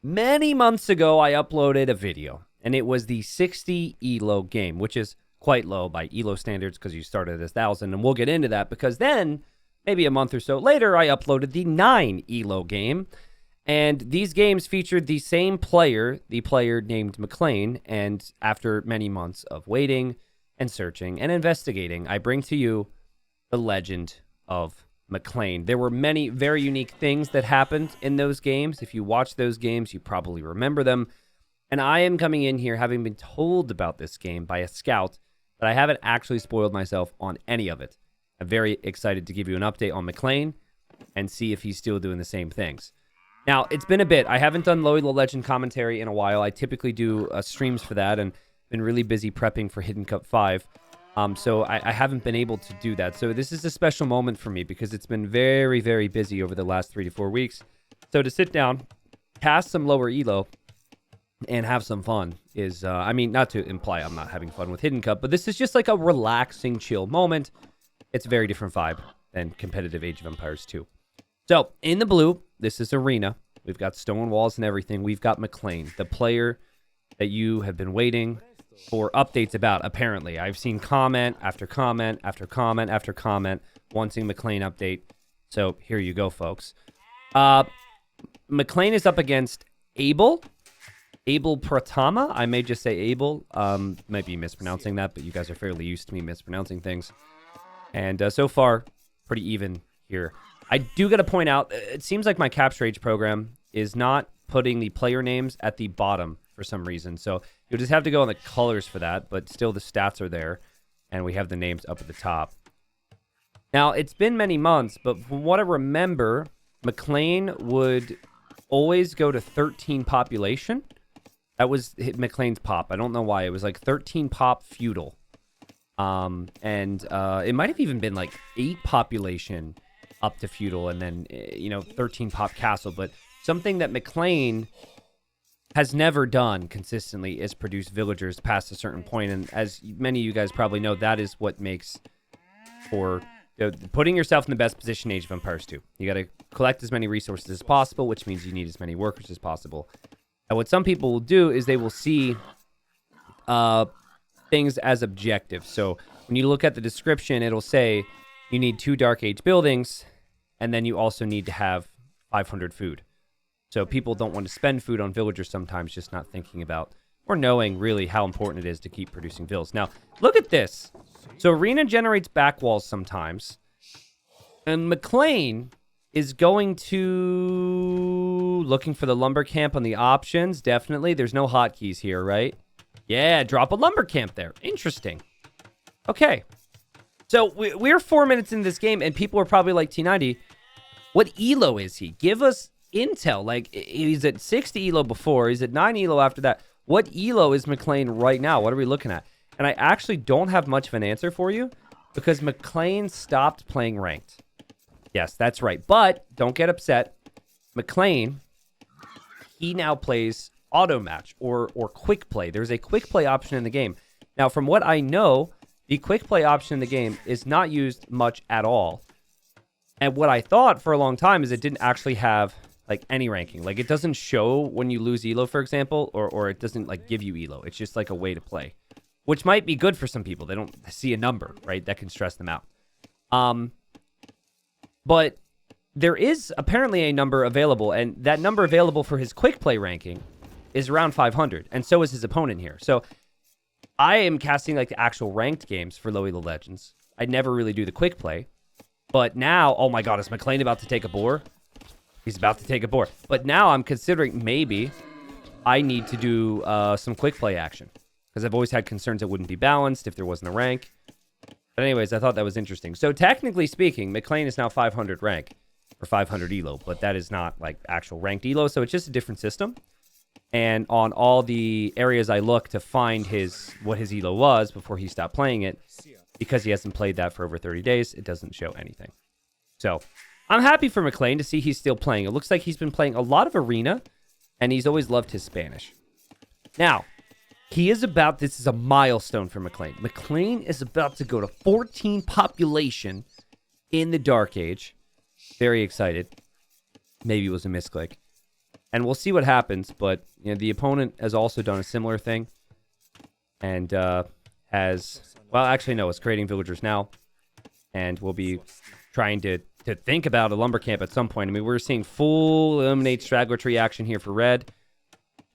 Many months ago, I uploaded a video, and it was the 60 ELO game, which is quite low by ELO standards because you started at 1,000, and we'll get into that because then, maybe a month or so later, I uploaded the 9 ELO game, and these games featured the same player, the player named McClain, and after many months of waiting and searching and investigating, I bring to you the Legend of McClain. There were many very unique things that happened in those games. If you watch those games, you probably remember them. And I am coming in here having been told about this game by a scout, but I haven't actually spoiled myself on any of it. I'm very excited to give you an update on McClain and see if he's still doing the same things. Now, it's been a bit. I haven't done Lowy the Legend commentary in a while. I typically do streams for that and been really busy prepping for Hidden Cup 5. So I haven't been able to do that. So this is a special moment for me because it's been very, very busy over the last 3 to 4 weeks. So to sit down, cast some lower elo, and have some fun is, not to imply I'm not having fun with Hidden Cup, but this is just like a relaxing, chill moment. It's a very different vibe than competitive Age of Empires 2. So in the blue, this is Arena. We've got stone walls and everything. We've got McClain, the player that you have been waiting for updates about, apparently. I've seen comment after comment after comment after comment wanting McClain update. So here you go, folks. McClain is up against Abel Pratama. I may just say Abel. Might be mispronouncing that, but you guys are fairly used to me mispronouncing things. And so far, pretty even here. I do got to point out, it seems like my Capture Age program is not putting the player names at the bottom for some reason. So you'll just have to go on the colors for that, but still the stats are there, and we have the names up at the top. Now, it's been many months, but from what I remember, McClain would always go to 13 population. That was McClain's pop. I don't know why. It was like 13 pop feudal. It might have even been like 8 population up to feudal, and then, 13 pop castle. But something that McClain has never done consistently is produce villagers past a certain point. And as many of you guys probably know, that is what makes for putting yourself in the best position in Age of Empires 2. You got to collect as many resources as possible, which means you need as many workers as possible. And what some people will do is they will see things as objectives. So when you look at the description, it'll say you need 2 Dark Age buildings, and then you also need to have 500 food. So people don't want to spend food on villagers sometimes, just not thinking about or knowing really how important it is to keep producing vills. Now, look at this. So Arena generates back walls sometimes. And McClain is going to... looking for the lumber camp on the options, definitely. There's no hotkeys here, right? Yeah, drop a lumber camp there. Interesting. Okay. So we're 4 minutes into this game, and people are probably like, T90, what elo is he? Give us intel. Like, he's at 60 elo before. He's at 9 elo after that. What elo is McClain right now? What are we looking at? And I actually don't have much of an answer for you because McClain stopped playing ranked. Yes, that's right. But don't get upset. McClain, he now plays auto match or quick play. There's a quick play option in the game. Now, from what I know, the quick play option in the game is not used much at all. And what I thought for a long time is it didn't actually have like any ranking. Like, it doesn't show when you lose elo, for example, or it doesn't like give you elo. It's just like a way to play, which might be good for some people. They don't see a number, right? That can stress them out. But there is apparently a number available, and that number available for his quick play ranking is around 500, and so is his opponent here. So I am casting like the actual ranked games for Lowy the Legends. I never really do the quick play, but now, oh my god, is McClain about to take a boar? He's about to take a boar. But now I'm considering maybe I need to do some quick play action because I've always had concerns it wouldn't be balanced if there wasn't a rank. But anyways, I thought that was interesting. So technically speaking, McClain is now 500 rank or 500 elo, but that is not like actual ranked elo, so it's just a different system. And on all the areas I look to find what his elo was before he stopped playing it, because he hasn't played that for over 30 days, it doesn't show anything. So I'm happy for McClain to see he's still playing. It looks like he's been playing a lot of Arena, and he's always loved his Spanish. Now, this is a milestone for McClain. McClain is about to go to 14 population in the Dark Age. Very excited. Maybe it was a misclick. And we'll see what happens. But the opponent has also done a similar thing. And has... Well, actually, no. It's creating villagers now. And we'll be trying to think about a lumber camp at some point. I mean, we're seeing full eliminate straggler tree action here for red.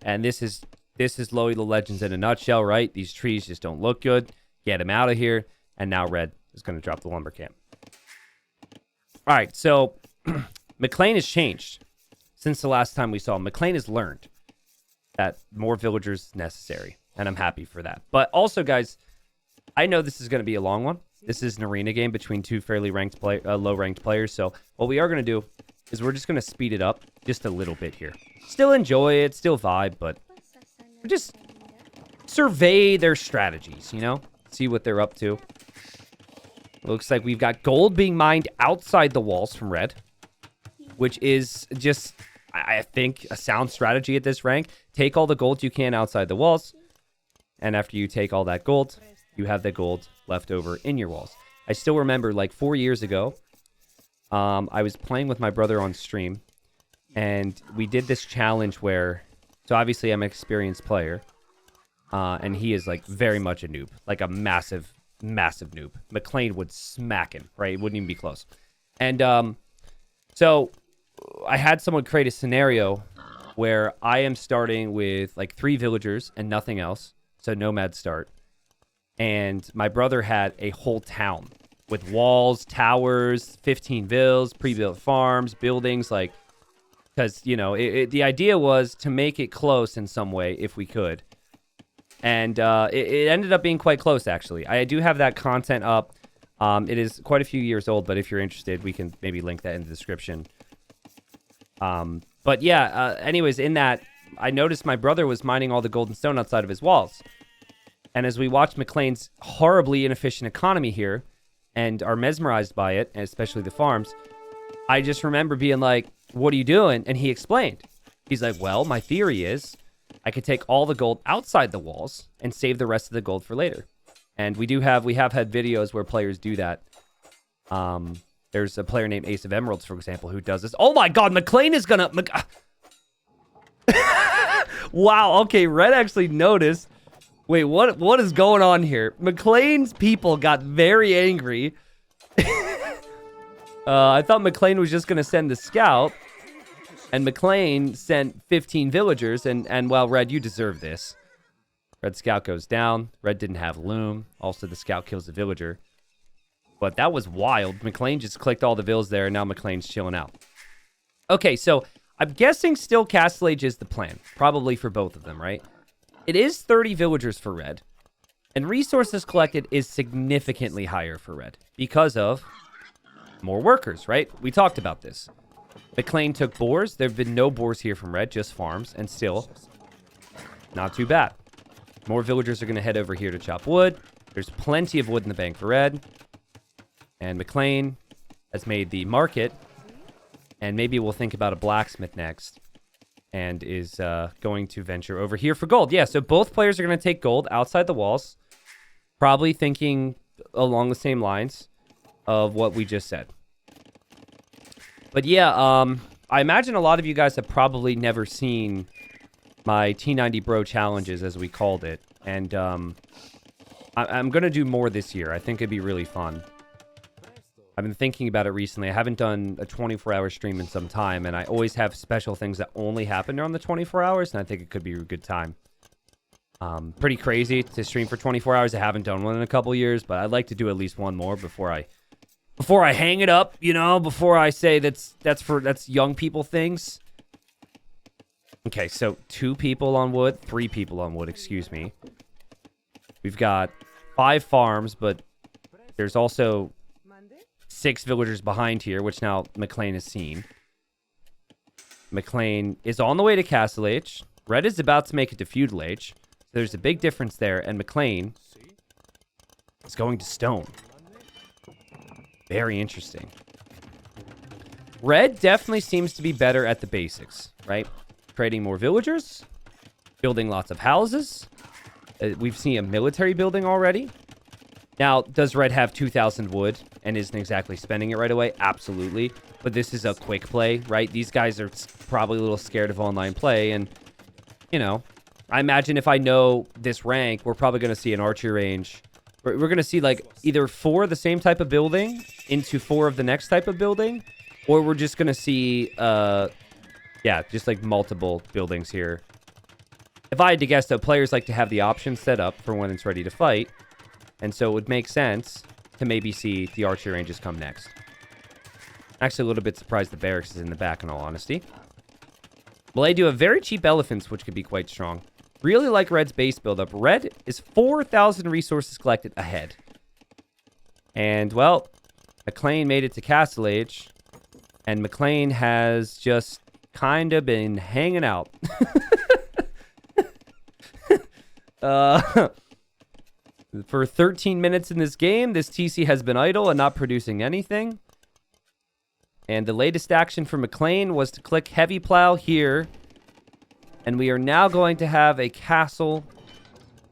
And this is Lowy the Legends in a nutshell, right? These trees just don't look good. Get them out of here. And now red is going to drop the lumber camp. All right, so McClain has changed since the last time we saw him. McClain has learned that more villagers necessary, and I'm happy for that. But also, guys, I know this is going to be a long one. This is an arena game between two fairly ranked low-ranked players. So what we are going to do is we're just going to speed it up just a little bit here. Still enjoy it, still vibe, but just survey their strategies, see what they're up to. Looks like we've got gold being mined outside the walls from red, which is just, I think, a sound strategy at this rank. Take all the gold you can outside the walls, and after you take all that gold, you have the gold left over in your walls. I still remember, like 4 years ago, I was playing with my brother on stream, and we did this challenge where, so obviously I'm an experienced player, and he is like very much a noob, like a massive noob. McClain would smack him, right? It wouldn't even be close. And so I had someone create a scenario where I am starting with like 3 villagers and nothing else, so nomad start. And my brother had a whole town with walls, towers, 15 villas, pre-built farms, buildings, like, because, the idea was to make it close in some way if we could. And it ended up being quite close, actually. I do have that content up. It is quite a few years old, but if you're interested, we can maybe link that in the description. But yeah, anyways, in that, I noticed my brother was mining all the gold and stone outside of his walls. And as we watch McClain's horribly inefficient economy here and are mesmerized by it, and especially the farms, I just remember being like, what are you doing? And he explained. He's like, well, my theory is I could take all the gold outside the walls and save the rest of the gold for later. And we have had videos where players do that. There's a player named Ace of Emeralds, for example, who does this. Oh my God, McClain is gonna... Wow, okay, Red actually noticed. Wait, what is going on here? McClain's people got very angry. I thought McClain was just gonna send the scout. And McClain sent 15 villagers, and well, Red, you deserve this. Red scout goes down. Red didn't have loom. Also, the scout kills the villager. But that was wild. McClain just clicked all the vills there, and now McClain's chilling out. Okay, so I'm guessing still Castle Age is the plan. Probably for both of them, right? It is 30 villagers for Red. And resources collected is significantly higher for Red. Because of more workers, right? We talked about this. McClain took boars. There have been no boars here from Red, just farms. And still, not too bad. More villagers are going to head over here to chop wood. There's plenty of wood in the bank for Red. And McClain has made the market. And maybe we'll think about a blacksmith next. And is going to venture over here for gold. Yeah, so both players are going to take gold outside the walls. Probably thinking along the same lines of what we just said. But yeah, I imagine a lot of you guys have probably never seen my T90 Bro challenges, as we called it. And I'm going to do more this year. I think it'd be really fun. I've been thinking about it recently. I haven't done a 24-hour stream in some time, and I always have special things that only happen during the 24 hours, and I think it could be a good time. Pretty crazy to stream for 24 hours. I haven't done one in a couple years, but I'd like to do at least one more before I hang it up, before I say that's young people things. Okay, so 2 people on wood, 3 people on wood, excuse me. We've got 5 farms, but there's also 6 villagers behind here, which now McClain has seen. McClain is on the way to Castle Age. Red is about to make it to Feudal Age. So there's a big difference there, and McClain is going to Stone. Very interesting. Red definitely seems to be better at the basics, right? Creating more villagers, building lots of houses. We've seen a military building already. Now, does Red have 2,000 wood and isn't exactly spending it right away? Absolutely. But this is a quick play, right? These guys are probably a little scared of online play. And, you know, I imagine if I know this rank, we're probably going to see an archery range. We're going to see, like, either 4 of the same type of building into 4 of the next type of building. Or we're just going to see, yeah, just, like, multiple buildings here. If I had to guess, though, players like to have the options set up for when it's ready to fight. And so it would make sense to maybe see the archery ranges come next. Actually, a little bit surprised the barracks is in the back, in all honesty. Well, they do have very cheap elephants, which could be quite strong. Really like Red's base buildup. Red is 4,000 resources collected ahead. And, well, McClain made it to Castle Age. And McClain has just kind of been hanging out. For 13 minutes in this game, this TC has been idle and not producing anything. And the latest action for McClain was to click Heavy Plow here. And we are now going to have a castle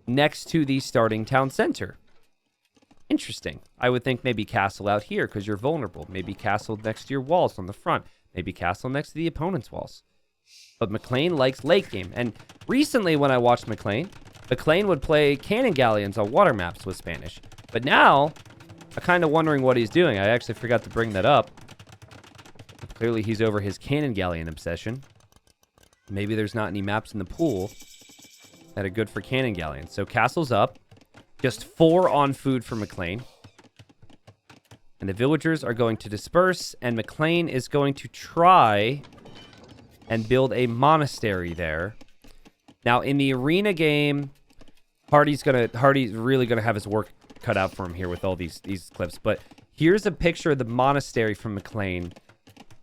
next to the starting town center. Interesting. I would think maybe castle out here because you're vulnerable. Maybe castle next to your walls on the front. Maybe castle next to the opponent's walls. But McClain likes late game. And recently when I watched McClain would play cannon galleons on water maps with Spanish. But now, I'm kind of wondering what he's doing. I actually forgot to bring that up. Clearly he's over his cannon galleon obsession. Maybe there's not any maps in the pool that are good for cannon galleons. So castle's up. Just 4 on food for McClain. And the villagers are going to disperse. And McClain is going to try and build a monastery there. Now, in the arena game, Hardy's really gonna have his work cut out for him here with all these clips. But here's a picture of the monastery from McClain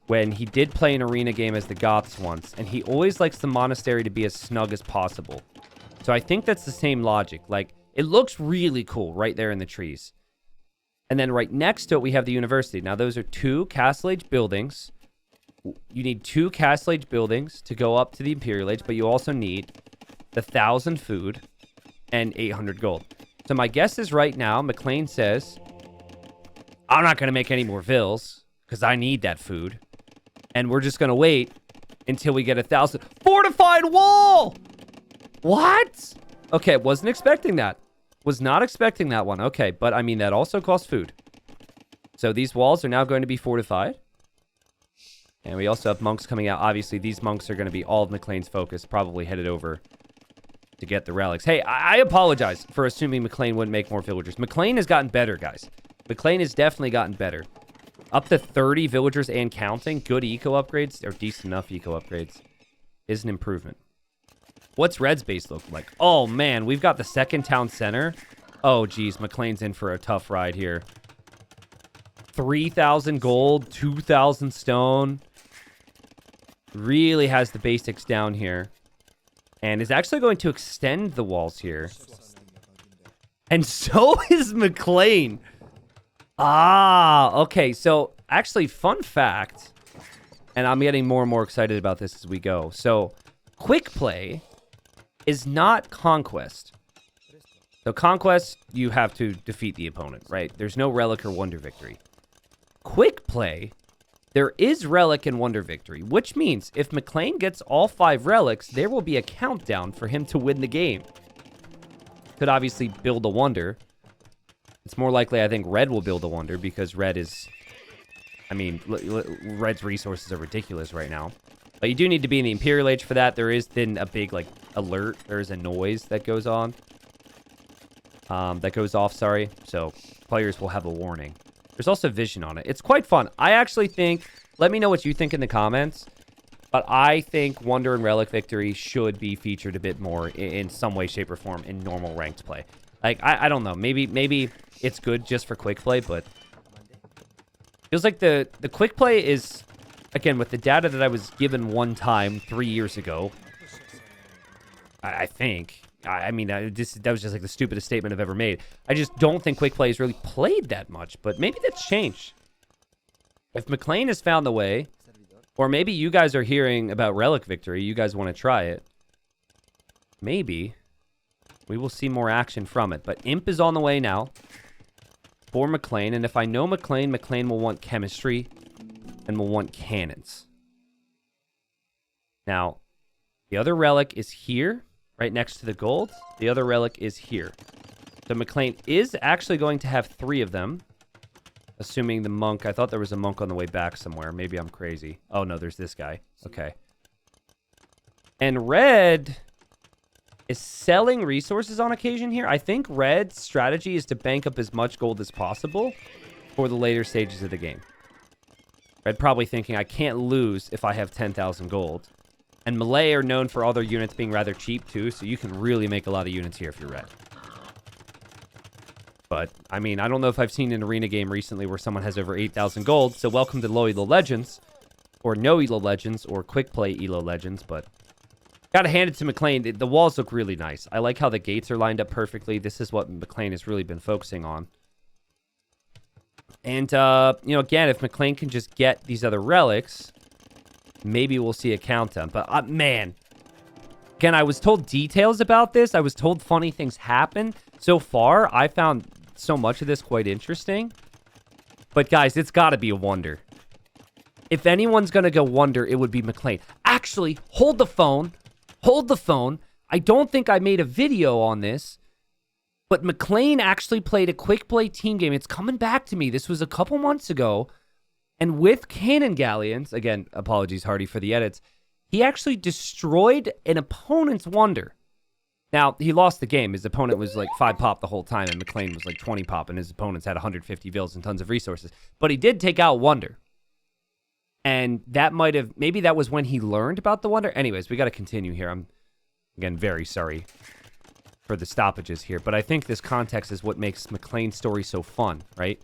when he did play an arena game as the Goths once, and he always likes the monastery to be as snug as possible. So I think that's the same logic. Like, it looks really cool right there in the trees. And then right next to it, we have the university. Now, those are 2 Castle Age buildings. You need 2 Castle Age buildings to go up to the Imperial Age, but you also need the 1,000 food and 800 gold. So my guess is right now, McClain says, I'm not going to make any more vills because I need that food. And we're just going to wait until we get 1,000. Fortified wall! What? Okay, wasn't expecting that. Was not expecting that one. Okay, but I mean, that also costs food. So these walls are now going to be fortified. And we also have monks coming out. Obviously, these monks are going to be all of McClain's focus, probably headed over to get the relics. Hey, I apologize for assuming McClain wouldn't make more villagers. McClain has gotten better, guys. McClain has definitely gotten better. Up to 30 villagers and counting. Good eco upgrades, or decent enough eco upgrades, is an improvement. What's Red's base look like? Oh, man, we've got the second town center. Oh, geez, McClain's in for a tough ride here. 3,000 gold, 2,000 stone. Really has the basics down here. And is actually going to extend the walls here. And so is McClain. Ah, okay. So, actually, fun fact. And I'm getting more and more excited about this as we go. So, quick play is not conquest. So, conquest, you have to defeat the opponent, right? There's no relic or wonder victory. Quick play, there is relic and wonder victory, which means if McClain gets all 5 relics, there will be a countdown for him to win the game. Could obviously build a wonder. It's more likely, I think, Red will build a wonder because Red is... I mean, Red's resources are ridiculous right now. But you do need to be in the Imperial Age for that. There is then a big, like, alert. There's a noise that goes on. That goes off, sorry. So players will have a warning. There's also vision on it. It's quite fun. I actually think... Let me know what you think in the comments. But I think Wonder and Relic Victory should be featured a bit more in some way, shape, or form in normal ranked play. Like, I don't know. Maybe it's good just for quick play, but... Feels like the quick play is... Again, with the data that I was given one time 3 years ago... I think... I mean, that was just like the stupidest statement I've ever made. I just don't think quick play is really played that much, but maybe that's changed. If McClain has found the way, or maybe you guys are hearing about Relic Victory, you guys want to try it, maybe we will see more action from it. But Imp is on the way now. for McClain. And if I know McClain, McClain will want chemistry and will want cannons. Now, the other relic is here, right next to the gold. The other relic is here. So McClain is actually going to have 3 of them. Assuming the monk... I thought there was a monk on the way back somewhere. Maybe I'm crazy. Oh, no, there's this guy. Okay. And red is selling resources on occasion here. I think red's strategy is to bank up as much gold as possible for the later stages of the game. Red probably thinking, I can't lose if I have 10,000 gold. And Malay are known for all their units being rather cheap, too, so you can really make a lot of units here if you're red. But, I mean, I don't know if I've seen an arena game recently where someone has over 8,000 gold, so welcome to low elo legends, or no elo legends, or quick play elo legends, but gotta hand it to McClain. The walls look really nice. I like how the gates are lined up perfectly. This is what McClain has really been focusing on. And, you know, again, if McClain can just get these other relics, maybe we'll see a countdown. But, man, again, I was told details about this. I was told funny things happen. So far, I found so much of this quite interesting. But, guys, it's got to be a wonder. If anyone's going to go wonder, it would be McClain. Actually, hold the phone. Hold the phone. I don't think I made a video on this. But McClain actually played a quick play team game. It's coming back to me. This was a couple months ago. And with cannon galleons, again, apologies, Hardy, for the edits, he actually destroyed an opponent's wonder. Now, he lost the game. His opponent was like 5 pop the whole time, and McClain was like 20 pop, and his opponents had 150 vills and tons of resources. But he did take out wonder. And that might have, maybe that was when he learned about the wonder. Anyways, we got to continue here. I'm, again, very sorry for the stoppages here, but I think this context is what makes McClain's story so fun, right?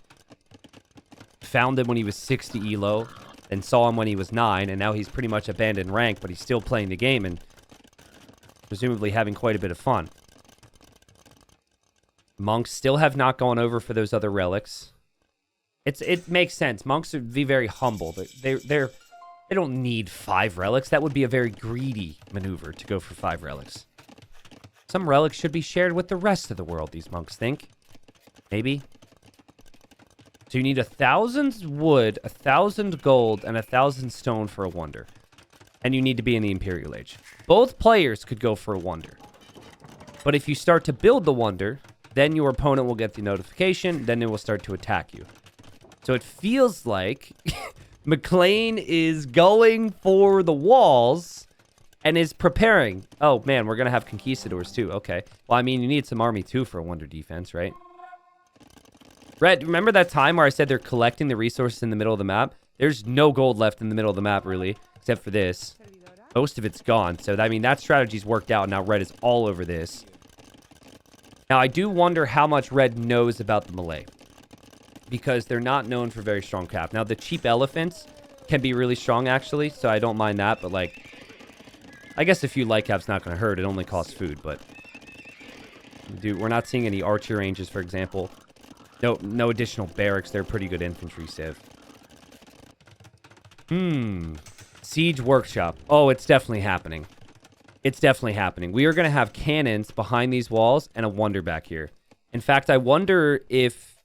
Found him when he was 60 elo, and saw him when he was 9, and now he's pretty much abandoned rank, but he's still playing the game and presumably having quite a bit of fun. Monks still have not gone over for those other relics. It makes sense. Monks would be very humble. They don't need 5 relics. That would be a very greedy maneuver to go for 5 relics. Some relics should be shared with the rest of the world, these monks think. Maybe. So you need 1,000 wood, 1,000 gold, and 1,000 stone for a wonder. And you need to be in the Imperial Age. Both players could go for a wonder. But if you start to build the wonder, then your opponent will get the notification, then it will start to attack you. So it feels like McClain is going for the walls and is preparing. Oh, man, we're going to have conquistadors too. Okay. Well, I mean, you need some army too for a wonder defense, right? Red, remember that time where I said they're collecting the resources in the middle of the map? There's no gold left in the middle of the map, really, except for this. Most of it's gone. So, I mean, that strategy's worked out. Now red is all over this. Now, I do wonder how much red knows about the Malay, because they're not known for very strong cap. Now, the cheap elephants can be really strong, actually, so I don't mind that. But, like, I guess a few light cap's not going to hurt. It only costs food, but... Dude, we're not seeing any archer ranges, for example. No additional barracks. They're pretty good infantry civ. Siege workshop. Oh, it's definitely happening. It's definitely happening. We are going to have cannons behind these walls and a wonder back here. In fact, I wonder if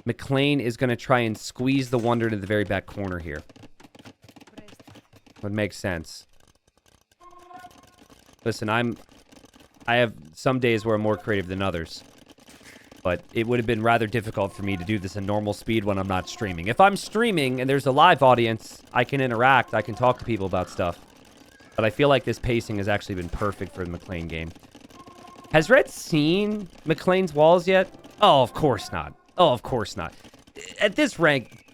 McClain is going to try and squeeze the wonder to the very back corner here. Would make sense. Listen, I have some days where I'm more creative than others. But it would have been rather difficult for me to do this in normal speed when I'm not streaming. If I'm streaming and there's a live audience, I can interact, I can talk to people about stuff. But I feel like this pacing has actually been perfect for the McClain game. Has Red seen McClain's walls yet? Oh, of course not. Oh, of course not. At this rank,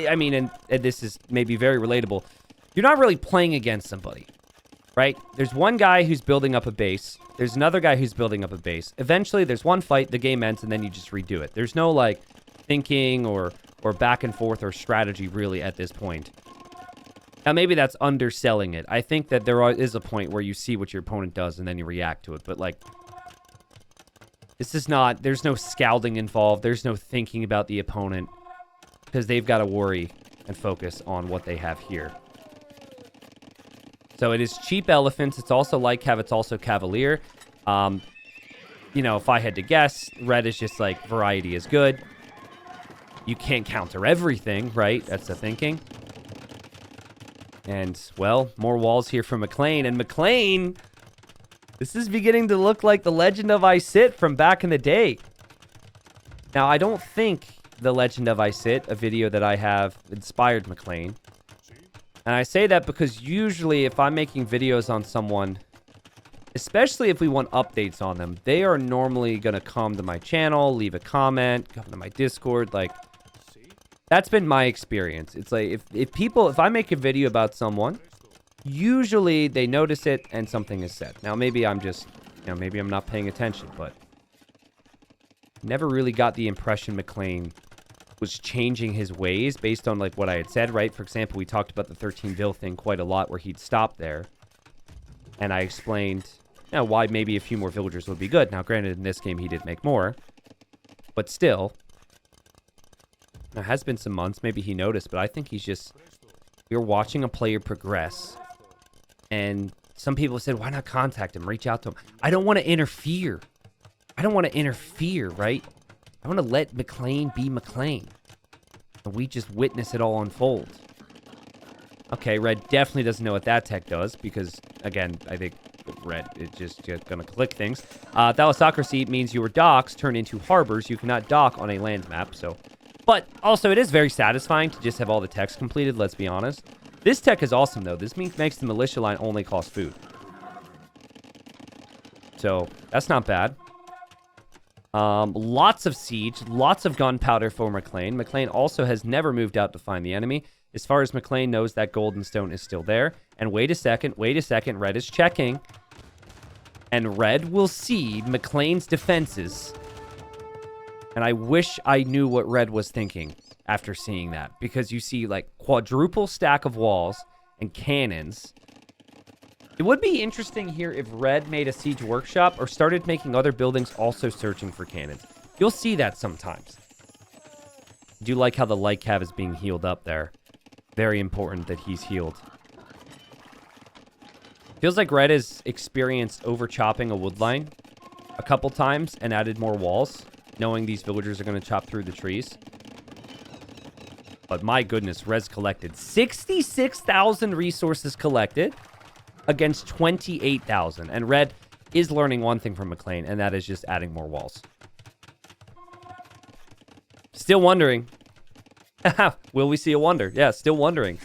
I mean, and this is maybe very relatable, you're not really playing against somebody, right? There's one guy who's building up a base. There's another guy who's building up a base. Eventually, there's one fight, the game ends, and then you just redo it. There's no, like, thinking or back and forth or strategy, really, at this point. Now, maybe that's underselling it. I think that there is a point where you see what your opponent does, and then you react to it. But, like, this is not... There's no scouting involved. There's no thinking about the opponent. Because they've got to worry and focus on what they have here. So it is cheap elephants. It's also light cav. It's also cavalier. You know, if I had to guess, red is just like variety is good. you can't counter everything, right? That's the thinking. And, well, more walls here from McClain. And McClain, this is beginning to look like the Legend of I Sit from back in the day. Now, I don't think the Legend of I Sit, a video that I have, inspired McClain. And I say that because usually if I'm making videos on someone, especially if we want updates on them, they are normally going to come to my channel, leave a comment, come to my Discord. Like, that's been my experience. It's like, if I make a video about someone, usually they notice it and something is said. Now, maybe I'm just, maybe I'm not paying attention, but never really got the impression McClain was changing his ways based on, like, what I had said, right? For example, we talked about the 13 Vil thing quite a lot where he'd stop there. And I explained, why maybe a few more villagers would be good. Now, granted, in this game, he did make more. But still, there has been some months. Maybe he noticed, but I think he's just... You're watching a player progress. And some people said, why not contact him? Reach out to him. I don't want to interfere. I don't want to interfere, right? I want to let McClain be McClain. And we just witness it all unfold. Okay, Red definitely doesn't know what that tech does. Because, again, I think Red is just going to click things. Thalassocracy means your docks turn into harbors. You cannot dock on a land map, so... But also, it is very satisfying to just have all the techs completed, let's be honest. This tech is awesome, though. This makes the militia line only cost food. So, that's not bad. Lots of siege, lots of gunpowder for McClain. McClain also has never moved out to find the enemy. As far as McClain knows, that golden stone is still there. And wait a second, Red is checking. And Red will see McClain's defenses. And I wish I knew what Red was thinking after seeing that. Because you see, like, quadruple stack of walls and cannons. It would be interesting here if Red made a siege workshop or started making other buildings also searching for cannons. You'll see that sometimes. I do like how the light cav is being healed up there. Very important that he's healed. Feels like Red has experienced over-chopping a wood line a couple times and added more walls, knowing these villagers are going to chop through the trees. But my goodness, Red's collected 66,000 resources collected against 28,000. And Red is learning one thing from McClain, and that is just adding more walls. Still wondering. Will we see a wonder? Yeah, still wondering.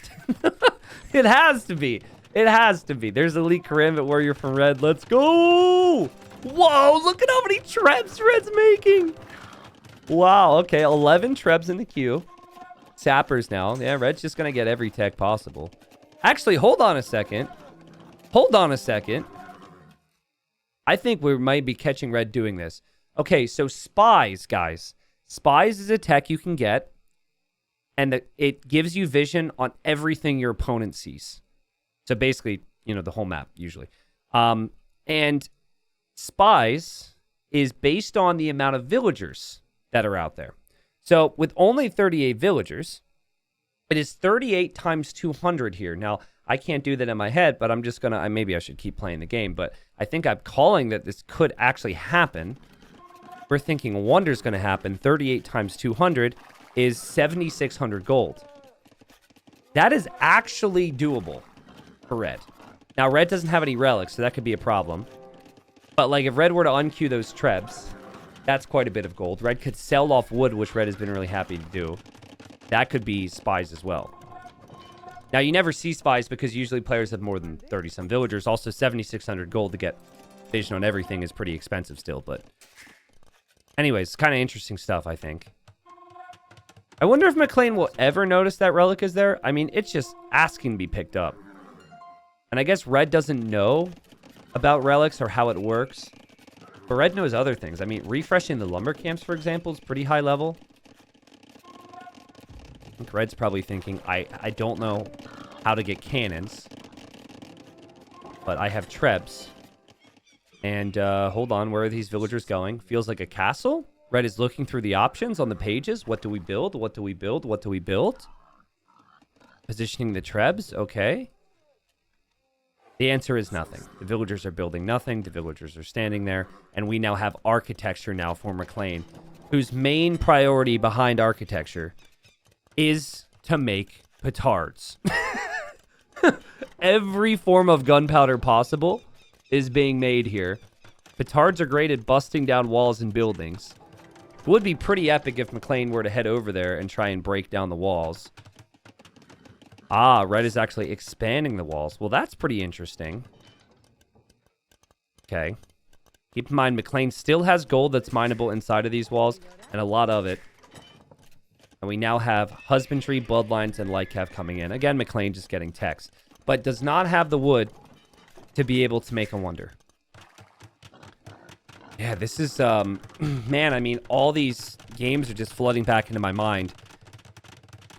It has to be. It has to be. There's Elite Karambit Warrior from Red. Let's go! Whoa, look at how many trebs Red's making. Wow, okay, 11 trebs in the queue. Sappers now. Yeah, Red's just going to get every tech possible. Actually, hold on a second. I think we might be catching Red doing this. Okay, so spies, guys. Spies is a tech you can get. And it gives you vision on everything your opponent sees. So basically, the whole map, usually. And spies is based on the amount of villagers that are out there. So with only 38 villagers, it is 38 times 200 here. Now, I can't do that in my head, but I'm just going to... Maybe I should keep playing the game, but I think I'm calling that this could actually happen. We're thinking a wonder's going to happen. 38 times 200 is 7,600 gold. That is actually doable for Red. Now, Red doesn't have any relics, so that could be a problem. But, like, if Red were to unqueue those trebs, that's quite a bit of gold. Red could sell off wood, which Red has been really happy to do. That could be spies as well. Now, you never see spies because usually players have more than 30-some villagers. Also, 7,600 gold to get vision on everything is pretty expensive still. But anyways, kind of interesting stuff, I think. I wonder if McClain will ever notice that relic is there. I mean, it's just asking to be picked up. And I guess Red doesn't know about relics or how it works. But Red knows other things. I mean, refreshing the lumber camps, for example, is pretty high level. I think Red's probably thinking, I don't know how to get cannons. But I have trebs. And, hold on, where are these villagers going? Feels like a castle? Red is looking through the options on the pages. What do we build? What do we build? What do we build? Positioning the trebs. Okay. The answer is nothing. The villagers are building nothing. The villagers are standing there. And we now have architecture now for McClain, whose main priority behind architecture is to make petards. Every form of gunpowder possible is being made here. Petards are great at busting down walls and buildings. It would be pretty epic if McClain were to head over there and try and break down the walls. Ah, red is actually expanding the walls. Well, that's pretty interesting. Okay. Keep in mind, McClain still has gold that's mineable inside of these walls, and a lot of it. And we now have husbandry, bloodlines, and Lycav coming in. Again, McClain just getting text, but does not have the wood to be able to make a wonder. Yeah, this is, man, I mean, all these games are just flooding back into my mind.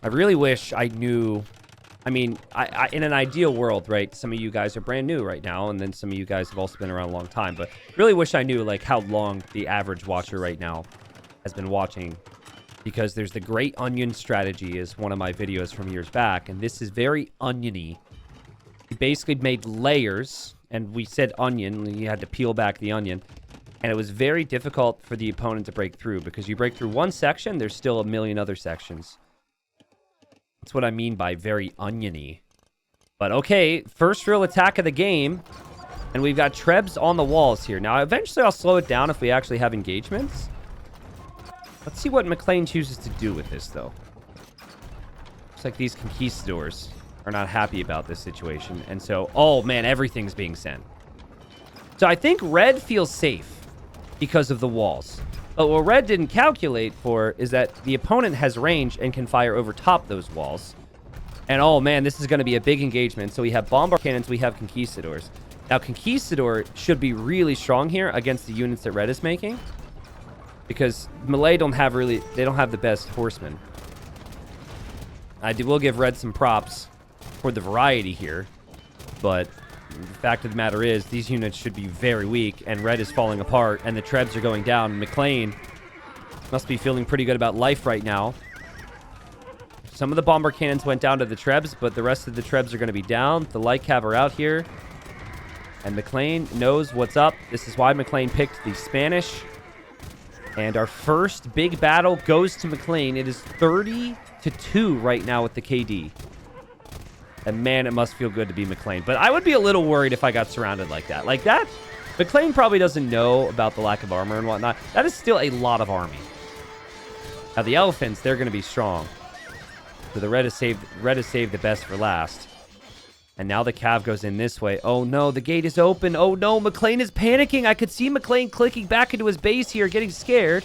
I really wish I knew, I mean, I in an ideal world, right, some of you guys are brand new right now, and then some of you guys have also been around a long time, but really wish I knew, like, how long the average watcher right now has been watching, because there's the Great Onion Strategy is one of my videos from years back, and this is very oniony. He basically made layers, and we said onion, and you had to peel back the onion. And it was very difficult for the opponent to break through, because you break through one section, there's still a million other sections. That's what I mean by very oniony. But okay, first real attack of the game. And we've got Trebs on the walls here. Now, eventually I'll slow it down if we actually have engagements. Let's see what McClain chooses to do with this, though. Looks like these conquistadors are not happy about this situation. And so, oh man, everything's being sent. So I think red feels safe because of the walls. But what red didn't calculate for is that the opponent has range and can fire over top those walls. And oh man, this is going to be a big engagement. So we have bombard cannons, we have conquistadors. Now conquistador should be really strong here against the units that red is making, because melee don't have the best horsemen. I will give red some props for the variety here, but the fact of the matter is, these units should be very weak, and red is falling apart, and the Trebs are going down. McClain must be feeling pretty good about life right now. Some of the bomber cannons went down to the Trebs, but the rest of the Trebs are going to be down. The Lycav are out here, and McClain knows what's up. This is why McClain picked the Spanish. And our first big battle goes to McClain. It is 30-2 right now with the KD. And man, it must feel good to be McClain. But I would be a little worried if I got surrounded like that. Like that, McClain probably doesn't know about the lack of armor and whatnot. That is still a lot of army. Now the elephants, they're going to be strong. So the red has saved the best for last. And now the Cav goes in this way. Oh no, the gate is open. Oh no, McClain is panicking. I could see McClain clicking back into his base here, getting scared.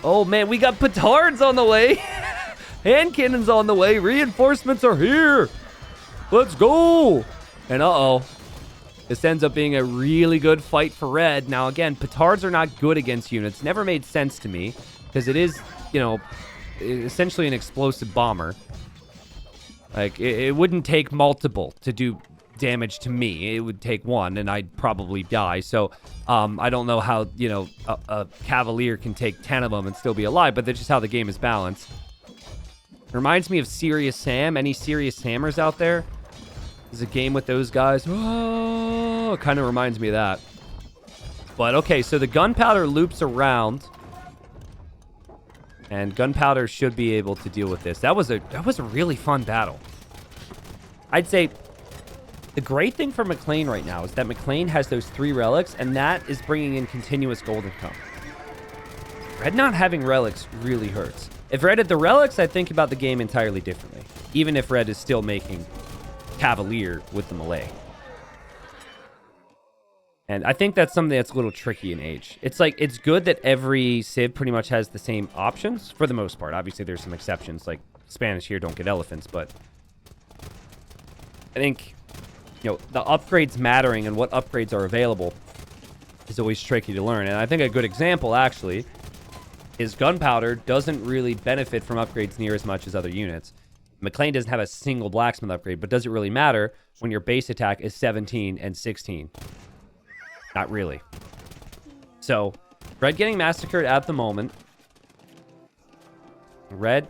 Oh man, we got petards on the way. Hand cannons on the way. Reinforcements are here. Let's go. And uh-oh. This ends up being a really good fight for red. Now, again, petards are not good against units. Never made sense to me, because it is, you know, essentially an explosive bomber. Like, it wouldn't take multiple to do damage to me. It would take one, and I'd probably die. So, I don't know how, you know, a Cavalier can take 10 of them and still be alive, but that's just how the game is balanced. Reminds me of Serious Sam. Any Serious Sammers out there? There's a game with those guys. Oh, kind of reminds me of that. But okay, so the gunpowder loops around, and gunpowder should be able to deal with this. That was a really fun battle. I'd say the great thing for McClain right now is that McClain has those 3 relics, and that is bringing in continuous gold income. Red not having relics really hurts. If red had the relics, I'd think about the game entirely differently. Even if red is still making Cavalier with the melee. And I think that's something that's a little tricky in Age. It's like, it's good that every Civ pretty much has the same options, for the most part. Obviously, there's some exceptions, like Spanish here don't get elephants, but I think, you know, the upgrades mattering and what upgrades are available is always tricky to learn. And I think a good example, actually, is gunpowder doesn't really benefit from upgrades near as much as other units. McClain doesn't have a single blacksmith upgrade, but does it really matter when your base attack is 17 and 16? Not really. So, red getting massacred at the moment. Red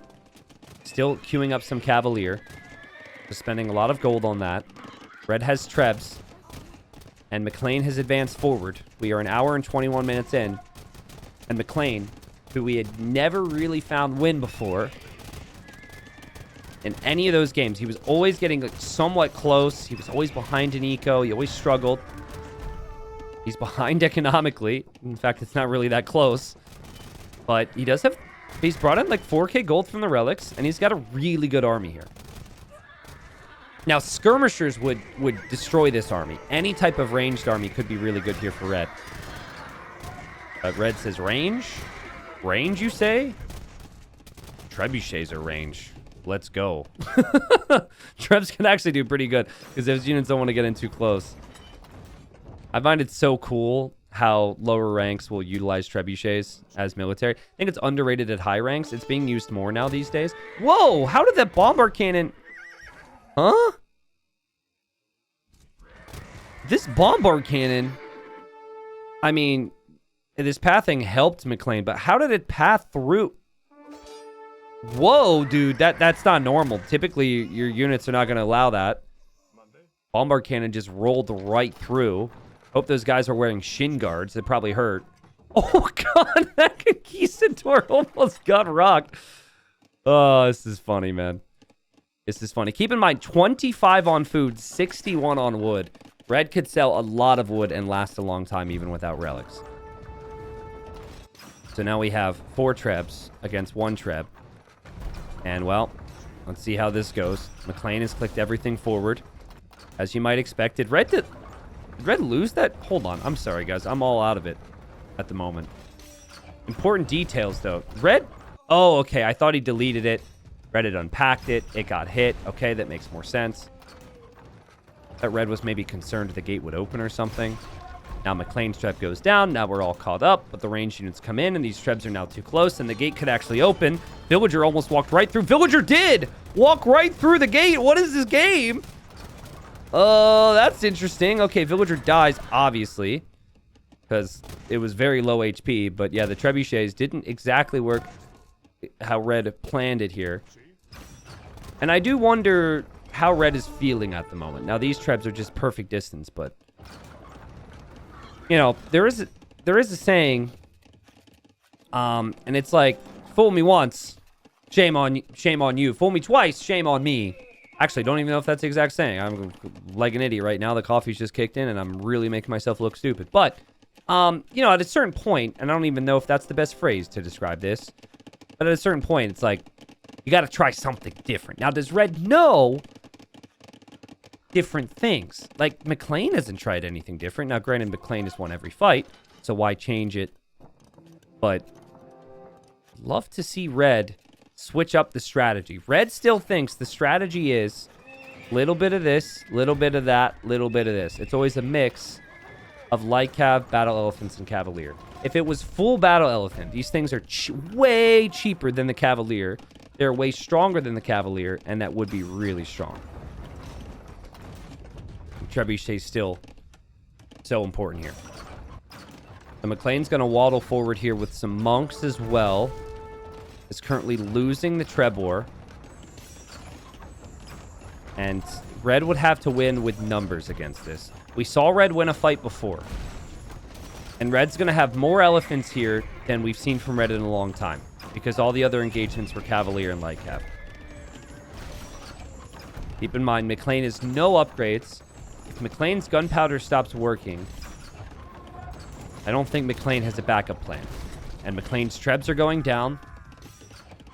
still queuing up some Cavalier. Just spending a lot of gold on that. Red has Trebs. And McClain has advanced forward. We are an hour and 21 minutes in. And McClain who we had never really found win before. In any of those games, he was always getting like somewhat close. He was always behind in eco. He always struggled. He's behind economically. In fact, it's not really that close. But he does have... He's brought in like 4k gold from the relics, and he's got a really good army here. Now, skirmishers would destroy this army. Any type of ranged army could be really good here for red. But red says range? Range, you say? Trebuchets are range. Let's go. Trebs can actually do pretty good because those units don't want to get in too close. I find it so cool how lower ranks will utilize trebuchets as military. I think it's underrated at high ranks. It's being used more now these days. Whoa! How did that bombard cannon... Huh? This bombard cannon... I mean, this pathing helped McClain, but how did it path through... Whoa, dude, that's not normal. Typically, your units are not going to allow that. Bombard cannon just rolled right through. Hope those guys are wearing shin guards. It probably hurt. Oh, God, that conquistador almost got rocked. Oh, this is funny, man. This is funny. Keep in mind, 25 on food, 61 on wood. Red could sell a lot of wood and last a long time even without relics. So now we have 4 trebs against 1 treb. And, well, let's see how this goes. McClain has clicked everything forward, as you might expect. Did Red lose that? Hold on. I'm sorry, guys. I'm all out of it at the moment. Important details, though. Red... Oh, okay. I thought he deleted it. Red had unpacked it. It got hit. Okay, that makes more sense. That Red was maybe concerned the gate would open or something. Now McClain's treb goes down. Now we're all caught up, but the ranged units come in, and these trebs are now too close, and the gate could actually open. Villager almost walked right through. Villager did walk right through the gate. What is this game? Oh, that's interesting. Okay, Villager dies, obviously, because it was very low HP. But yeah, the trebuchets didn't exactly work how Red planned it here. And I do wonder how Red is feeling at the moment. Now, these trebs are just perfect distance, but... You know, there is a saying, and it's like, fool me once, shame on you. Fool me twice, shame on me. Actually, don't even know if that's the exact saying. I'm like an idiot right now. The coffee's just kicked in, and I'm really making myself look stupid. But, you know, at a certain point, and I don't even know if that's the best phrase to describe this, but at a certain point, it's like, you got to try something different. Now, does Red know different things? Like, McClain hasn't tried anything different. Now, granted, McClain has won every fight, so why change it? But love to see Red switch up the strategy. Red still thinks the strategy is little bit of this, little bit of that, little bit of this. It's always a mix of light cav, battle elephants, and cavalier. If it was full battle elephant, these things are way cheaper than the cavalier. They're way stronger than the cavalier, and that would be really strong. Trebuchet is still so important here. So McClain's going to waddle forward here with some monks as well. Is currently losing the Treb War. And Red would have to win with numbers against this. We saw Red win a fight before. And Red's going to have more elephants here than we've seen from Red in a long time. Because all the other engagements were Cavalier and Light Cav. Keep in mind, McClain has no upgrades. If McClain's gunpowder stops working, I don't think McClain has a backup plan. And McClain's trebs are going down.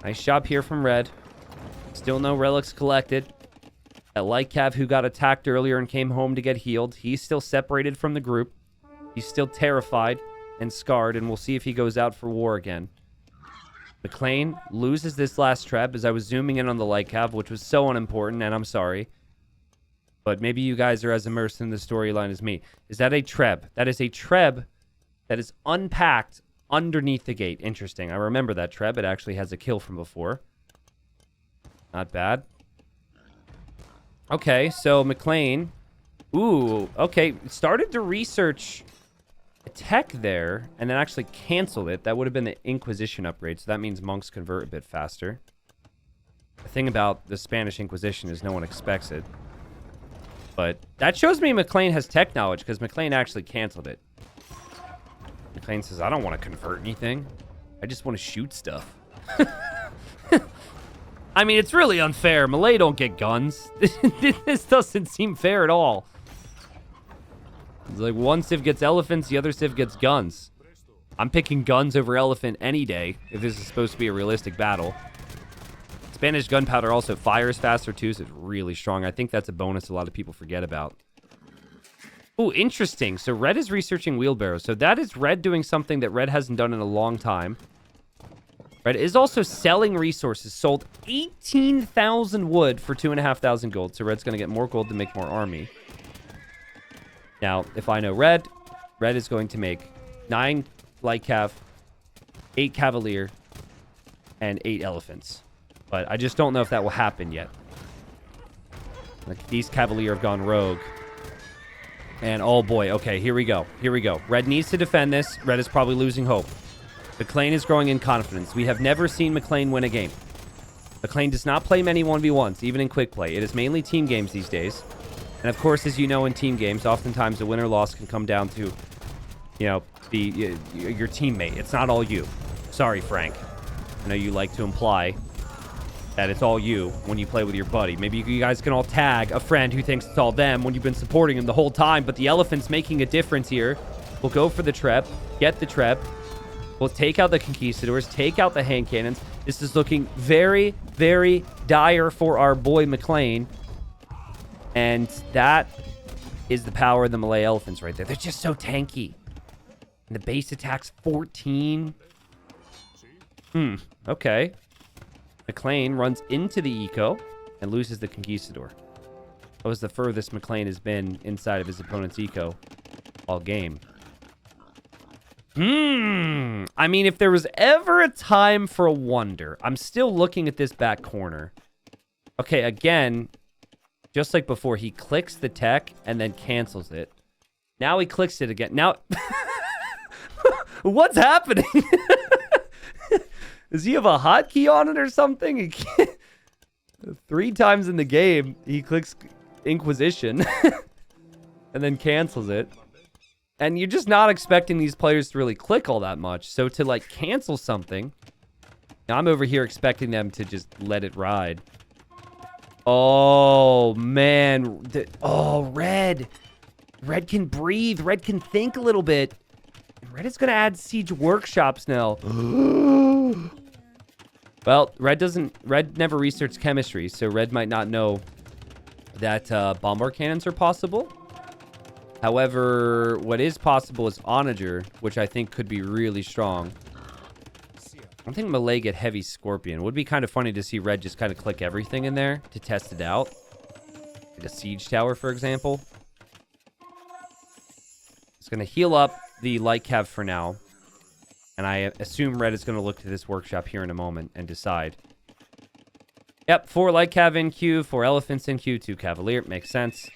Nice job here from Red. Still no relics collected. That Light Cav who got attacked earlier and came home to get healed, he's still separated from the group. He's still terrified and scarred, and we'll see if he goes out for war again. McClain loses this last treb as I was zooming in on the Light Cav, which was so unimportant, and I'm sorry. But maybe you guys are as immersed in the storyline as me. Is that a treb? That is a treb that is unpacked underneath the gate. Interesting. I remember that treb. It actually has a kill from before. Not bad. Okay, so McClain. Ooh, okay. Started to research a tech there and then actually canceled it. That would have been the Inquisition upgrade, so that means monks convert a bit faster. The thing about the Spanish Inquisition is no one expects it. But that shows me McClain has tech knowledge because McClain actually canceled it. McClain says, I don't want to convert anything. I just want to shoot stuff. I mean, it's really unfair. Malay don't get guns. This doesn't seem fair at all. It's like one civ gets elephants, the other civ gets guns. I'm picking guns over elephant any day if this is supposed to be a realistic battle. Spanish gunpowder also fires faster too, so it's really strong. I think that's a bonus a lot of people forget about. Oh, interesting. So Red is researching wheelbarrows. So that is Red doing something that Red hasn't done in a long time. Red is also selling resources. Sold 18,000 wood for 2,500 gold. So Red's going to get more gold to make more army. Now, if I know Red is going to make 9 light cav, 8 cavalier, and 8 elephants. But I just don't know if that will happen yet. Like, these cavalier have gone rogue. And oh boy, okay, here we go. Here we go. Red needs to defend this. Red is probably losing hope. McClain is growing in confidence. We have never seen McClain win a game. McClain does not play many 1v1s, even in quick play. It is mainly team games these days. And of course, as you know, in team games, oftentimes a win or loss can come down to, you know, your teammate. It's not all you. Sorry, Frank. I know you like to imply that it's all you when you play with your buddy. Maybe you guys can all tag a friend who thinks it's all them when you've been supporting him the whole time, but the elephant's making a difference here. We'll go for the trep, get the trep. We'll take out the conquistadors, take out the hand cannons. This is looking very, very dire for our boy McClain. And that is the power of the Malay elephants right there. They're just so tanky. And the base attack's 14. Okay. McClain runs into the eco and loses the conquistador. That was the furthest McClain has been inside of his opponent's eco all game. I mean, if there was ever a time for a wonder, I'm still looking at this back corner. Okay, again, just like before, he clicks the tech and then cancels it. Now he clicks it again. Now, what's happening? Does he have a hotkey on it or something? He can't... 3 times in the game, he clicks Inquisition and then cancels it. And you're just not expecting these players to really click all that much. So to, like, cancel something, I'm over here expecting them to just let it ride. Oh, man. Oh, Red. Red can breathe. Red can think a little bit. Red is going to add siege workshops now. Well, Red never researched chemistry, so Red might not know that bombard cannons are possible. However, what is possible is onager, which I think could be really strong. I think Malay get heavy scorpion. Would be kind of funny to see Red just kind of click everything in there to test it out. Like a siege tower, for example. It's going to heal up the light cav for now. And I assume Red is going to look to this workshop here in a moment and decide. Yep, 4 light cav in queue, 4 elephants in queue, 2 cavalier. Makes sense.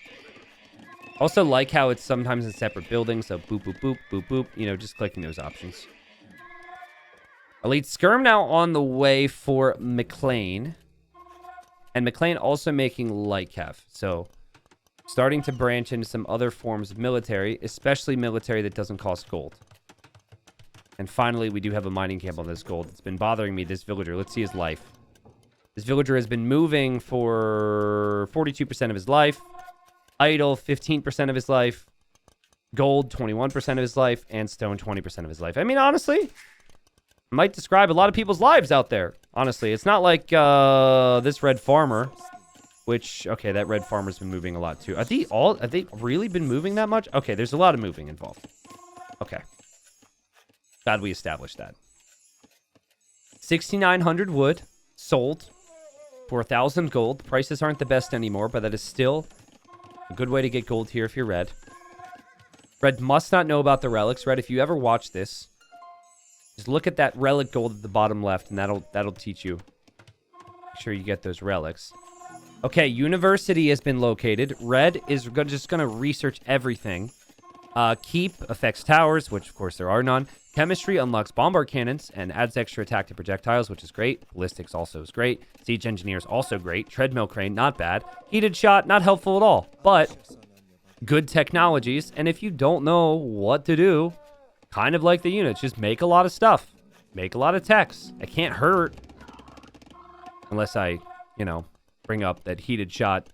Also like how it's sometimes in separate buildings, so boop, boop, boop, boop, boop. You know, just clicking those options. Elite Skirm now on the way for McClain. And McClain also making light cav. So starting to branch into some other forms of military, especially military that doesn't cost gold. And finally, we do have a mining camp on this gold. It's been bothering me, this villager. Let's see his life. This villager has been moving for 42% of his life. Idle, 15% of his life. Gold, 21% of his life. And stone, 20% of his life. I mean, honestly, might describe a lot of people's lives out there. Honestly, it's not like this red farmer, which, okay, that red farmer's been moving a lot too. Have they really been moving that much? Okay, there's a lot of moving involved. Okay. Glad we established that. 6,900 wood sold for 1,000 gold. Prices aren't the best anymore, but that is still a good way to get gold here if you're Red. Red must not know about the relics. Red, if you ever watch this, just look at that relic gold at the bottom left, and that'll teach you. Make sure you get those relics. Okay, university has been located. Red is just going to research everything. Keep affects towers, which of course there are none. Chemistry unlocks bombard cannons and adds extra attack to projectiles, which is great. Ballistics also is great. Siege engineers also great. Treadmill crane, not bad. Heated shot, not helpful at all, but good technologies. And if you don't know what to do, kind of like the units, just make a lot of stuff. make a lot of techs. It can't hurt. Unless I, bring up that heated shot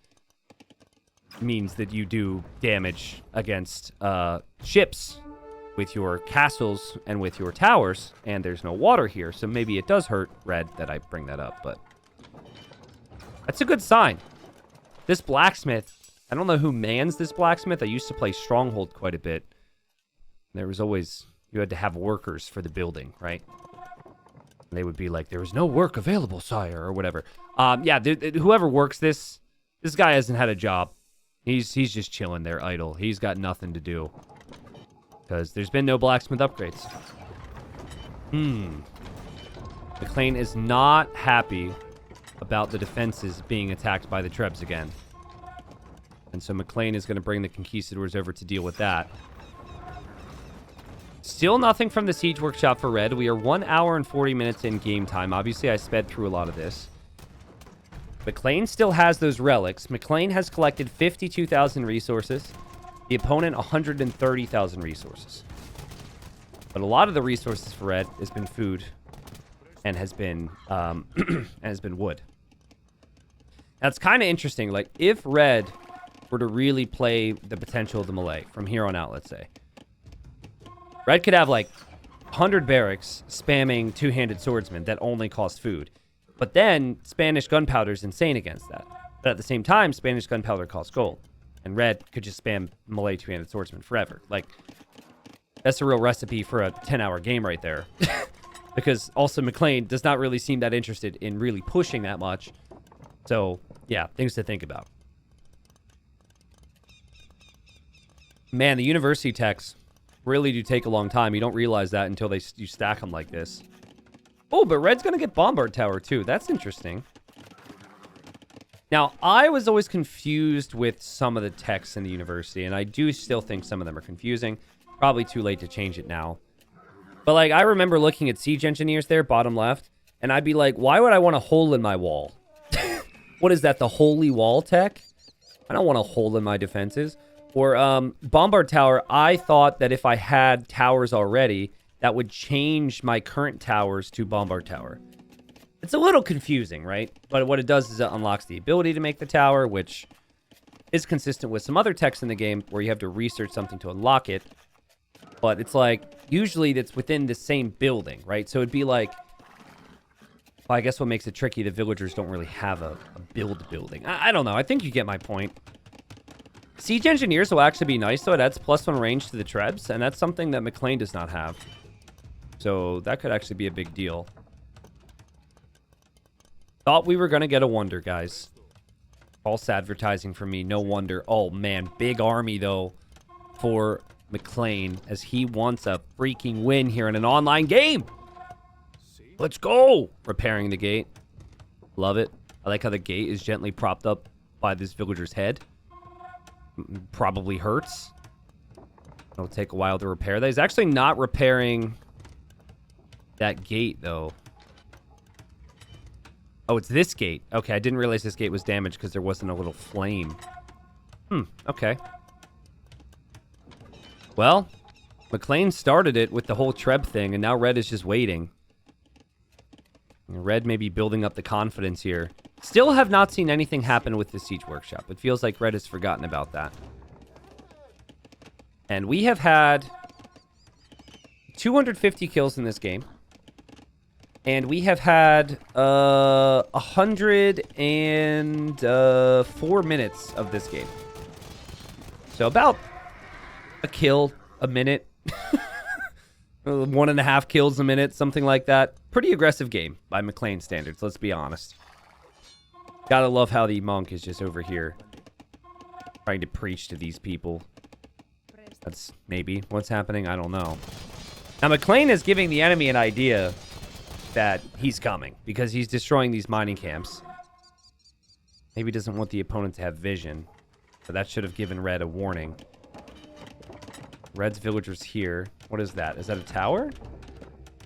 means that you do damage against ships with your castles and with your towers, and there's no water here, so maybe it does hurt red that I bring that up, but that's a good sign. This blacksmith, I don't know who mans this blacksmith. I used to play Stronghold quite a bit. There was always, you had to have workers for the building, right? And they would be like, there was no work available, sire, or whatever. Whoever works this guy hasn't had a job. He's just chilling there idle. He's got nothing to do. Because there's been no blacksmith upgrades. McClain is not happy about the defenses being attacked by the Trebs again. And so McClain is going to bring the Conquistadors over to deal with that. Still nothing from the Siege Workshop for red. We are 1 hour and 40 minutes in game time. Obviously, I sped through a lot of this. McClain still has those relics. McClain has collected 52,000 resources. The opponent, 130,000 resources. But a lot of the resources for red has been food and has been wood. That's kind of interesting. Like, if red were to really play the potential of the melee from here on out, let's say, red could have like 100 barracks spamming two-handed swordsmen that only cost food. But then Spanish gunpowder is insane against that. But at the same time, Spanish gunpowder costs gold. And red could just spam melee two-handed swordsman forever. Like, that's a real recipe for a 10-hour game right there. Because also McClain does not really seem that interested in really pushing that much. So, yeah, things to think about. Man, the university techs really do take a long time. You don't realize that until you stack them like this. Oh, but red's going to get Bombard Tower too. That's interesting. Now, I was always confused with some of the techs in the university, and I do still think some of them are confusing. Probably too late to change it now. But, like, I remember looking at siege engineers there, bottom left, and I'd be like, why would I want a hole in my wall? What is that, the holy wall tech? I don't want a hole in my defenses. Or Bombard Tower, I thought that if I had towers already, that would change my current towers to Bombard Tower. It's a little confusing, right? But what it does is it unlocks the ability to make the tower, which is consistent with some other techs in the game where you have to research something to unlock it. But it's like, usually it's within the same building, right? So it'd be like, well, I guess what makes it tricky, the villagers don't really have a build building. I don't know. I think you get my point. Siege Engineers will actually be nice, though. It adds +1 range to the Trebs, and that's something that McClain does not have. So that could actually be a big deal. Thought we were going to get a wonder, guys. False advertising for me. No wonder. Oh, man. Big army, though, for McClain, as he wants a freaking win here in an online game. Let's go. Repairing the gate. Love it. I like how the gate is gently propped up by this villager's head. Probably hurts. It'll take a while to repair that. He's actually not repairing that gate, though. Oh, it's this gate. Okay, I didn't realize this gate was damaged because there wasn't a little flame. Okay. Well, McClain started it with the whole Treb thing, and now red is just waiting. Red may be building up the confidence here. Still have not seen anything happen with the Siege Workshop. It feels like red has forgotten about that. And we have had 250 kills in this game. And we have had 104 minutes of this game. So about a kill a minute. 1.5 kills a minute, something like that. Pretty aggressive game by McClain standards, let's be honest. Gotta love how the monk is just over here trying to preach to these people. That's maybe what's happening. I don't know. Now, McClain is giving the enemy an idea that he's coming because he's destroying these mining camps. Maybe he doesn't want the opponent to have vision. So that should have given red a warning. Red's villagers here. What is that? Is that a tower?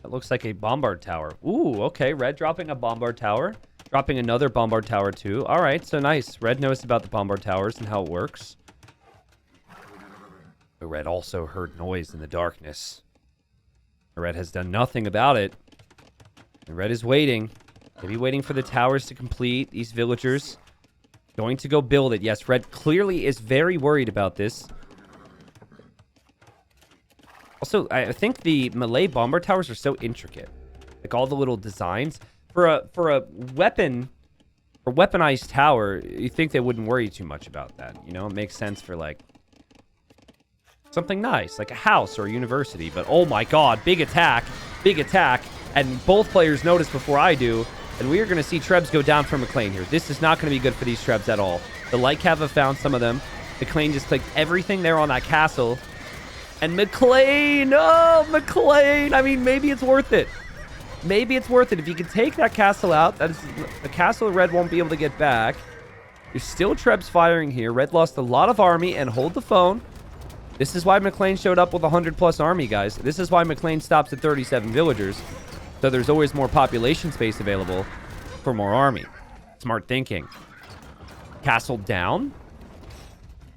That looks like a bombard tower. Ooh, okay. Red dropping a bombard tower. Dropping another bombard tower too. All right, so nice. Red knows about the bombard towers and how it works. But red also heard noise in the darkness. Red has done nothing about it. And Red is waiting. Maybe waiting for the towers to complete. These villagers going to go build it. Yes, Red clearly is very worried about this. Also, I think the melee bomber towers are so intricate. Like all the little designs. For a weapon, or weaponized tower, you think they wouldn't worry too much about that. You know, it makes sense for like something nice, like a house or a university. But oh my god, big attack. And both players notice before I do. And we are going to see Trebs go down for McClain here. This is not going to be good for these Trebs at all. The Light Cav have found some of them. McClain just clicked everything there on that castle. And McClain, oh, McClain. I mean, maybe it's worth it. Maybe it's worth it. If you can take that castle out, that is a castle Red won't be able to get back. There's still Trebs firing here. Red lost a lot of army, and hold the phone. This is why McClain showed up with 100+ army, guys. This is why McClain stops at 37 villagers. So there's always more population space available for more army. Smart thinking. Castle down.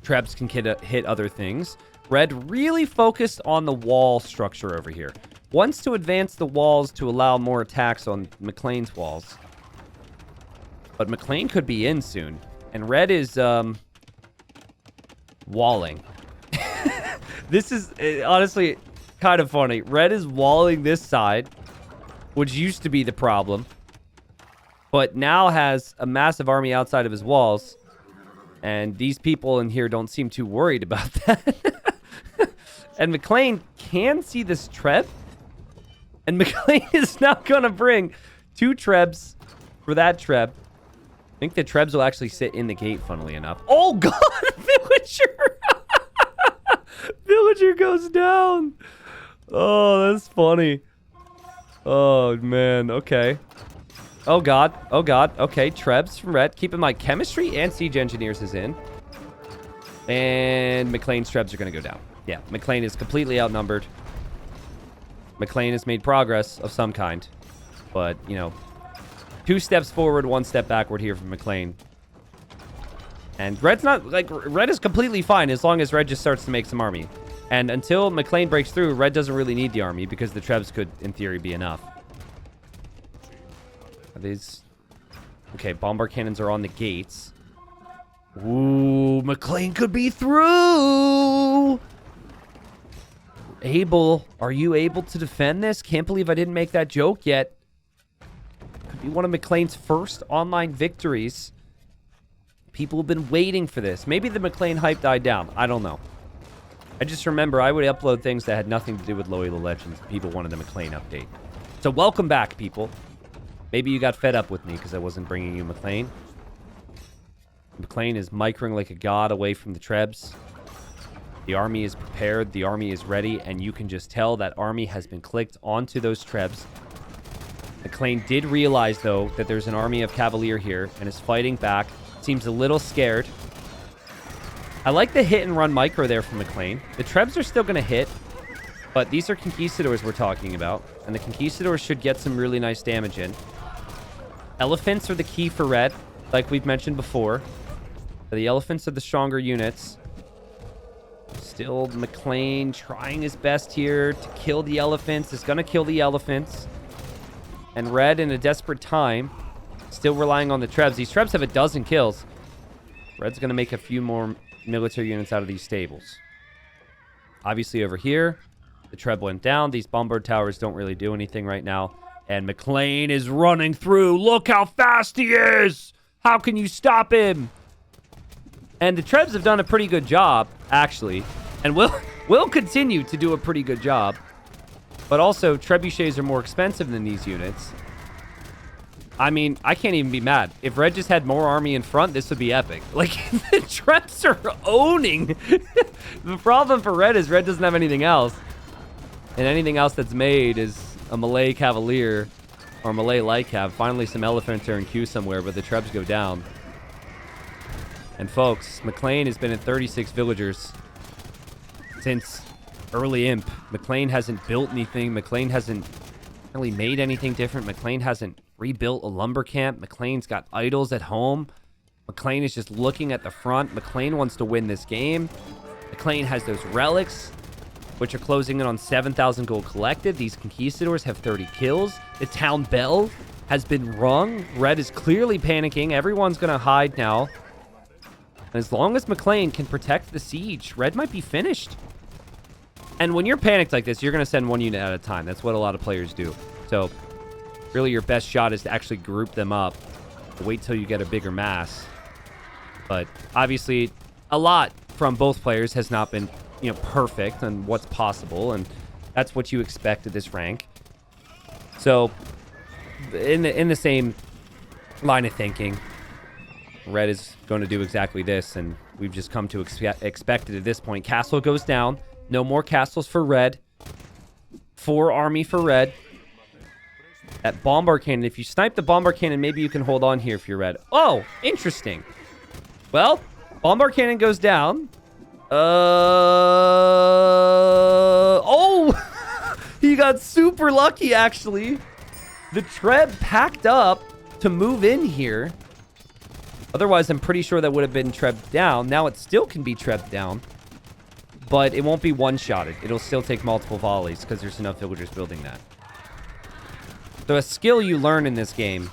Trebs can hit other things. Red really focused on the wall structure over here. Wants to advance the walls to allow more attacks on McClain's walls. But McClain could be in soon. And Red is, walling. This is, honestly, kind of funny. Red is walling this side, which used to be the problem, but now has a massive army outside of his walls, and these people in here don't seem too worried about that. And McClain can see this Treb, and McClain is now going to bring 2 Trebs for that Treb. I think the Trebs will actually sit in the gate, funnily enough. Oh, God! Villager! Villager goes down! Oh, that's funny. Oh, man. Okay. Oh, God. Oh, God. Okay, Trebs from Red. Keep in mind, Chemistry and Siege Engineers is in. And McClain's Trebs are going to go down. Yeah, McClain is completely outnumbered. McClain has made progress of some kind. But, you know, 2 steps forward, 1 step backward here from McClain. And Red's not, like, Red is completely fine as long as Red just starts to make some army. And until McClain breaks through, Red doesn't really need the army because the Trebs could, in theory, be enough. Are these... Okay, bomber cannons are on the gates. Ooh, McClain could be through! Are you able to defend this? Can't believe I didn't make that joke yet. Could be one of McClain's first online victories. People have been waiting for this. Maybe the McClain hype died down. I don't know. I just remember I would upload things that had nothing to do with Loyal Legends. People wanted the McClain update. So welcome back, people. Maybe you got fed up with me because I wasn't bringing you McClain. McClain is microing like a god away from the Trebs. The army is prepared. The army is ready. And you can just tell that army has been clicked onto those Trebs. McClain did realize, though, that there's an army of Cavalier here and is fighting back. Seems a little scared. I like the hit and run micro there from McClain. The Trebs are still going to hit, but these are Conquistadors we're talking about, and the Conquistadors should get some really nice damage in. Elephants are the key for Red, like we've mentioned before. The Elephants are the stronger units. Still, McClain trying his best here to kill the Elephants. Is going to kill the Elephants. And Red, in a desperate time, still relying on the Trebs. These Trebs have 12 kills. Red's going to make a few more military units out of these stables. Obviously, over here, the Treb went down. These bombard towers don't really do anything right now. And McClain is running through. Look how fast he is! How can you stop him? And the Trebs have done a pretty good job, actually. And will continue to do a pretty good job. But also, trebuchets are more expensive than these units. I mean, I can't even be mad. If Red just had more army in front, this would be epic. Like, the Trebs are owning. The problem for Red is Red doesn't have anything else. And anything else that's made is a Malay Cavalier or Malay Light Cav. Finally, some Elephants are in queue somewhere, but the Trebs go down. And folks, McClain has been at 36 villagers since early Imp. McClain hasn't built anything. McClain hasn't really made anything different. McClain hasn't rebuilt a lumber camp. McClain's got idols at home. McClain is just looking at the front. McClain wants to win this game. McClain has those relics. which are closing in on 7,000 gold collected. These conquistadors have 30 kills. The town bell has been rung. Red is clearly panicking. Everyone's going to hide now. As long as McClain can protect the siege, Red might be finished. And when you're panicked like this, you're going to send one unit at a time. That's what a lot of players do. So really your best shot is to actually group them up. Wait till you get a bigger mass. But obviously a lot from both players has not been, perfect on what's possible. And that's what you expect at this rank. So in the same line of thinking, Red is going to do exactly this, and we've just come to expect it at this point. Castle goes down. No more castles for Red. 4 army for Red. That bombard cannon, if you snipe the bombard cannon, maybe you can hold on here if you're Red. Oh, interesting. Well, bombard cannon goes down. Oh! He got super lucky, actually. The Treb packed up to move in here. Otherwise, I'm pretty sure that would have been Treb down. Now it still can be Treb down. But it won't be one-shotted. It'll still take multiple volleys because there's enough villagers building that. So a skill you learn in this game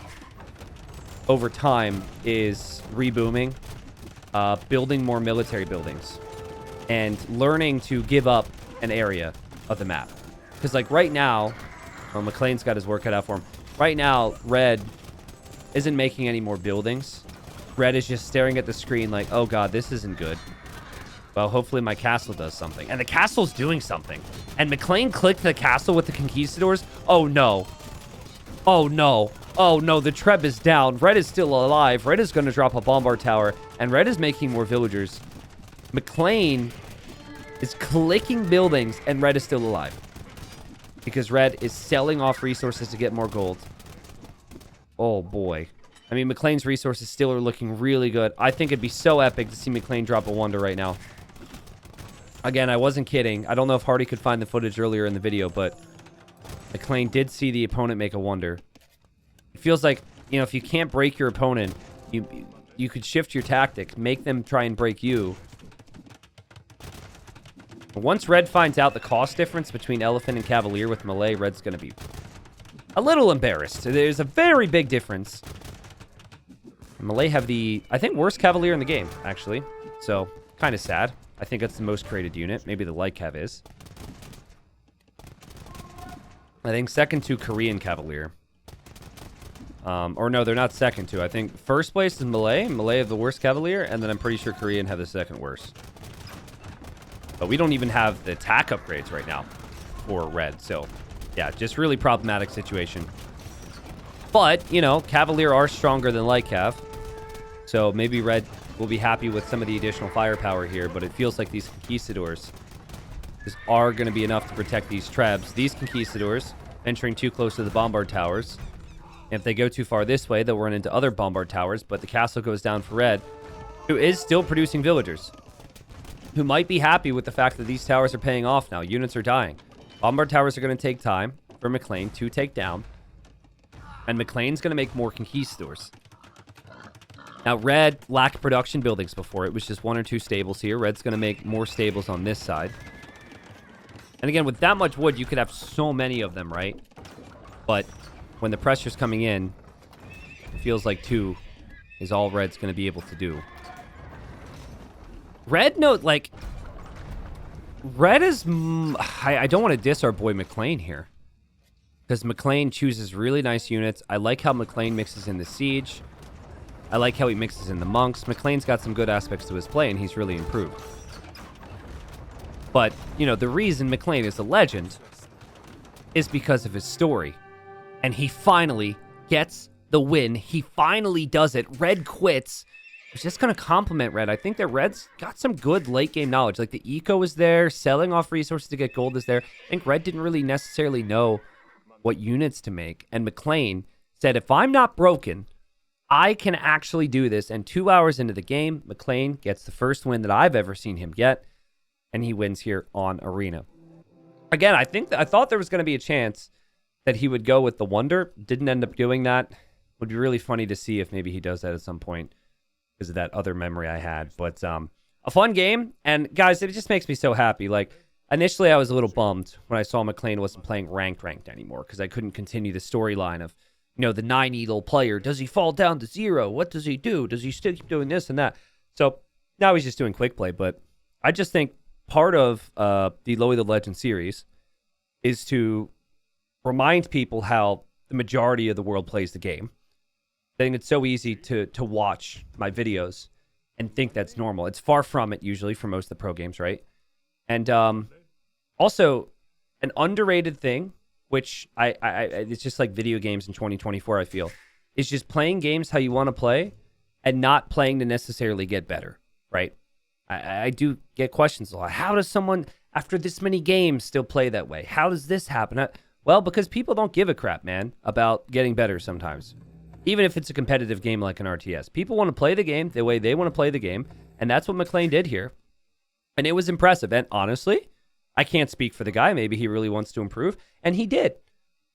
over time is rebooming, building more military buildings, and learning to give up an area of the map. Because like right now, well, McClain's got his work cut out for him. Right now, Red isn't making any more buildings. Red is just staring at the screen like, oh god, this isn't good. Well, hopefully my castle does something. And the castle's doing something. And McClain clicked the castle with the conquistadors. Oh no. Oh no. Oh no, the Treb is down. Red is still alive. Red is going to drop a bombard tower. And Red is making more villagers. McClain is clicking buildings and Red is still alive. Because Red is selling off resources to get more gold. Oh boy. I mean, McClain's resources still are looking really good. I think it'd be so epic to see McClain drop a wonder right now. Again, I wasn't kidding. I don't know if Hardy could find the footage earlier in the video, but McClain did see the opponent make a wonder. It feels like, if you can't break your opponent, you could shift your tactics, make them try and break you. Once Red finds out the cost difference between Elephant and Cavalier with Melee, Red's going to be a little embarrassed. There's a very big difference. Melee have the, I think, worst Cavalier in the game, actually. So, kind of sad. I think that's the most created unit. Maybe the Light Cav is. I think second to Korean Cavalier. Or no, they're not second to. I think first place is Melee. Melee have the worst Cavalier, and then I'm pretty sure Korean have the second worst. But we don't even have the attack upgrades right now for Red. So, yeah, just really problematic situation. But, Cavalier are stronger than Light Cav. So maybe Red will be happy with some of the additional firepower here. But it feels like these conquistadors are going to be enough to protect these Trebs. These conquistadors venturing too close to the bombard towers. And if they go too far this way, they'll run into other bombard towers. But the castle goes down for Red, who is still producing villagers, who might be happy with the fact that these towers are paying off now. Units are dying. Bombard towers are going to take time for McClain to take down. And McClain's going to make more conquistadors. Now, Red lacked production buildings before. It was just 1 or 2 stables here. Red's going to make more stables on this side. And again, with that much wood, you could have so many of them, right? But when the pressure's coming in, it feels like 2 is all Red's going to be able to do. Red, Red is... I don't want to diss our boy McClain here. Because McClain chooses really nice units. I like how McClain mixes in the siege. I like how he mixes in the monks. McClain's got some good aspects to his play, and he's really improved. But, the reason McClain is a legend is because of his story. And he finally gets the win. He finally does it. Red quits. I was just going to compliment Red. I think that Red's got some good late-game knowledge. Like, the eco is there. Selling off resources to get gold is there. I think Red didn't really necessarily know what units to make. And McClain said, if I'm not broken, I can actually do this. And 2 hours into the game, McClain gets the first win that I've ever seen him get. And he wins here on Arena. Again, I thought there was going to be a chance that he would go with the Wonder. Didn't end up doing that. Would be really funny to see if maybe he does that at some point because of that other memory I had. But a fun game. And guys, it just makes me so happy. Like, initially I was a little bummed when I saw McClain wasn't playing ranked anymore because I couldn't continue the storyline of, the 9 elo player. Does he fall down to 0? What does he do? Does he still keep doing this and that? So now he's just doing quick play. But I just think part of the Low Elo Legend series is to remind people how the majority of the world plays the game. I think it's so easy to watch my videos and think that's normal. It's far from it usually for most of the pro games, right? And also an underrated thing, which I it's just like video games in 2024, I feel, is just playing games how you want to play and not playing to necessarily get better, right? I do get questions a lot. How does someone, after this many games, still play that way? How does this happen? Well, because people don't give a crap, man, about getting better sometimes. Even if it's a competitive game like an RTS. People want to play the game the way they want to play the game, and that's what McClain did here. And it was impressive. And honestly, I can't speak for the guy. Maybe he really wants to improve. And he did.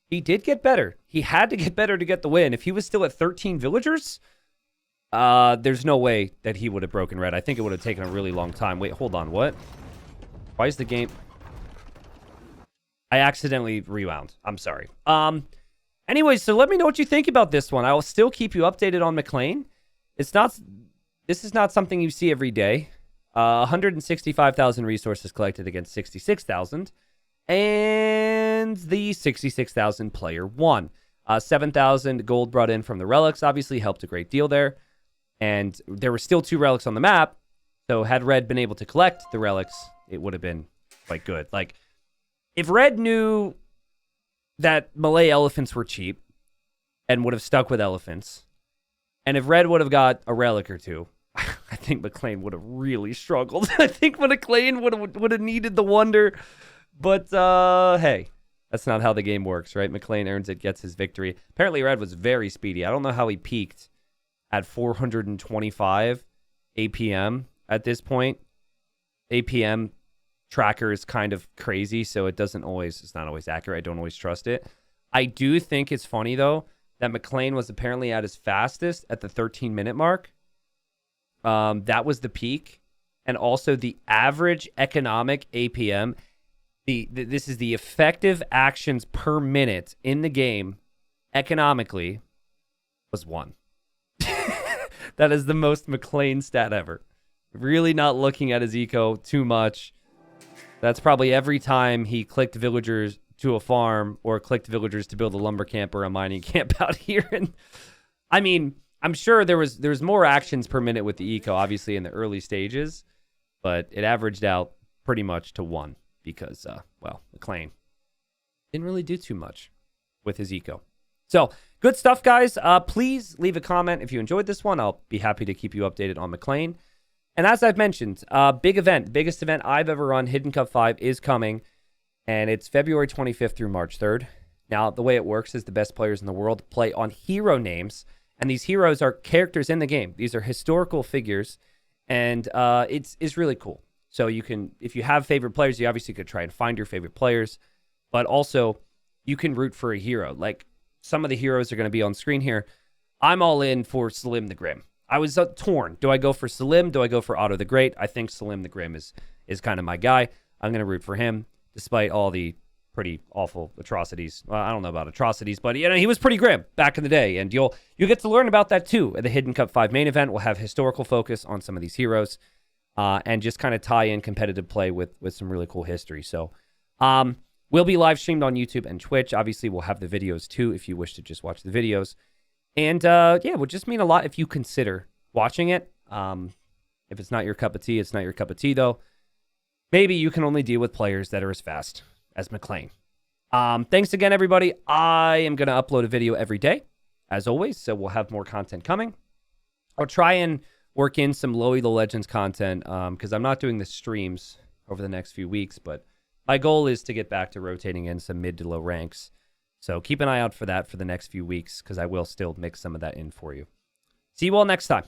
He did get better. He had to get better to get the win. If he was still at 13 villagers, there's no way that he would have broken red. I think it would have taken a really long time. Wait, hold on. What? Why is the game... I accidentally rewound. I'm sorry. Anyways, so let me know what you think about this one. I will still keep you updated on McClain. This is not something you see every day. 165,000 resources collected against 66,000. And the 66,000 player won. 7,000 gold brought in from the relics obviously helped a great deal there. And there were still 2 relics on the map. So had Red been able to collect the relics, it would have been quite good. Like, if Red knew that Malay elephants were cheap and would have stuck with elephants, and if Red would have got a relic or 2, I think McClain would have really struggled. I think McClain would have needed the wonder. But, hey, that's not how the game works, right? McClain earns it, gets his victory. Apparently, Red was very speedy. I don't know how he peaked at 425 APM at this point. APM tracker is kind of crazy, so it's not always accurate. I don't always trust it. I do think it's funny, though, that McClain was apparently at his fastest at the 13-minute mark. That was the peak. And also the average economic APM, this is the effective actions per minute in the game, economically, was 1. That is the most McClain stat ever. Really not looking at his eco too much. That's probably every time he clicked villagers to a farm or clicked villagers to build a lumber camp or a mining camp out here. And I mean, I'm sure there's more actions per minute with the eco, obviously in the early stages, but it averaged out pretty much to 1 because, McClain didn't really do too much with his eco. So good stuff, guys. Please leave a comment if you enjoyed this one. I'll be happy to keep you updated on McClain. And as I've mentioned, big event, biggest event I've ever run, Hidden Cup 5, is coming. And it's February 25th through March 3rd. Now, the way it works is the best players in the world play on hero names. And these heroes are characters in the game. These are historical figures. And it's really cool. So you can, if you have favorite players, you obviously could try and find your favorite players. But also, you can root for a hero. Like, some of the heroes are going to be on screen here. I'm all in for Salim the Grim. I was torn. Do I go for Salim? Do I go for Otto the Great? I think Salim the Grim is kind of my guy. I'm going to root for him, despite all the pretty awful atrocities. Well, I don't know about atrocities, but he was pretty grim back in the day, and you'll get to learn about that too at the Hidden Cup 5 main event. We'll have historical focus on some of these heroes, and just kind of tie in competitive play with some really cool history. So, we'll be live streamed on YouTube and Twitch. Obviously, we'll have the videos too if you wish to just watch the videos. And, it would just mean a lot if you consider watching it. If it's not your cup of tea, it's not your cup of tea, though. Maybe you can only deal with players that are as fast as McClain. Thanks again, everybody. I am going to upload a video every day, as always, so we'll have more content coming. I'll try and work in some Low Elo Legends content, because I'm not doing the streams over the next few weeks, but my goal is to get back to rotating in some mid to low ranks. So keep an eye out for that for the next few weeks, because I will still mix some of that in for you. See you all next time.